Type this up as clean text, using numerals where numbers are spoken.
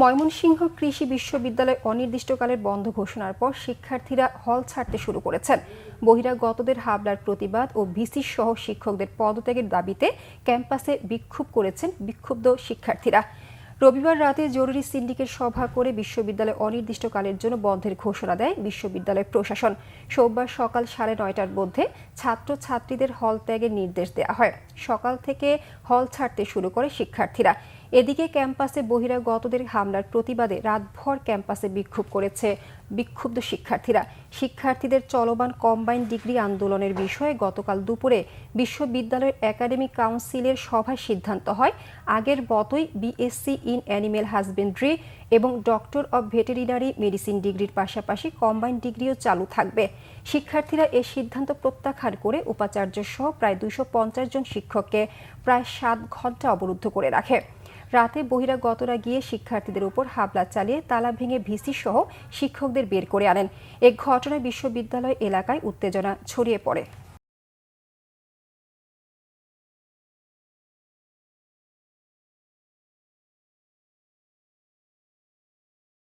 ময়মনসিংহ কৃষি বিশ্ববিদ্যালয় অনির্দিষ্টকালের বন্ধ ঘোষণার পর শিক্ষার্থীরা হল ছাড়তে শুরু করেছেন। বহিরাগতদের হামলার প্রতিবাদ ও ভিসি সহ শিক্ষকদের পদত্যাগের দাবিতে ক্যাম্পাসে বিক্ষোভ করেছেন বিক্ষুব্ধ শিক্ষার্থীরা। রবিবার রাতে জরুরি সিন্ডিকেট সভা করে বিশ্ববিদ্যালয় অনির্দিষ্টকালের জন্য বন্ধের ঘোষণা দেয় বিশ্ববিদ্যালয় প্রশাসন। সোমবার সকাল 9:30টার মধ্যে ছাত্রছাত্রীদের হল ত্যাগের নির্দেশ দেওয়া হয়। সকাল থেকে হল ছাড়তে শুরু করে শিক্ষার্থীরা। এদিকে ক্যাম্পাসে বহিরাগতদের হামলার প্রতিবাদে রাতভর ক্যাম্পাসে বিক্ষোভ করেছে বিক্ষুব্ধ শিক্ষার্থীরা। শিক্ষার্থীদের চলমান কম্বাইন্ড ডিগ্রি আন্দোলনের বিষয়ে গতকাল দুপুরে বিশ্ববিদ্যালয়ের একাডেমিক কাউন্সিলের সভায় সিদ্ধান্ত হয় আগের মতোই বিএসসি ইন অ্যানিমেল হাজবেন্ড্রি এবং ডক্টর অব ভেটেরিনারি মেডিসিন ডিগ্রির পাশাপাশি কম্বাইন্ড ডিগ্রিও চালু থাকবে। শিক্ষার্থীরা এ সিদ্ধান্ত প্রত্যাখ্যান করে উপাচার্য সহ প্রায় 250 জন শিক্ষককে প্রায় 7 ঘণ্টা অবরুদ্ধ করে রাখে। রাতে বহিরাগতরা গিয়ে শিক্ষার্থীদের উপর হামলা চালিয়ে তালা ভেঙে ভিসি সহ শিক্ষকদের বের করে আনেন। এ ঘটনায় বিশ্ববিদ্যালয় এলাকায় উত্তেজনা ছড়িয়ে পড়ে।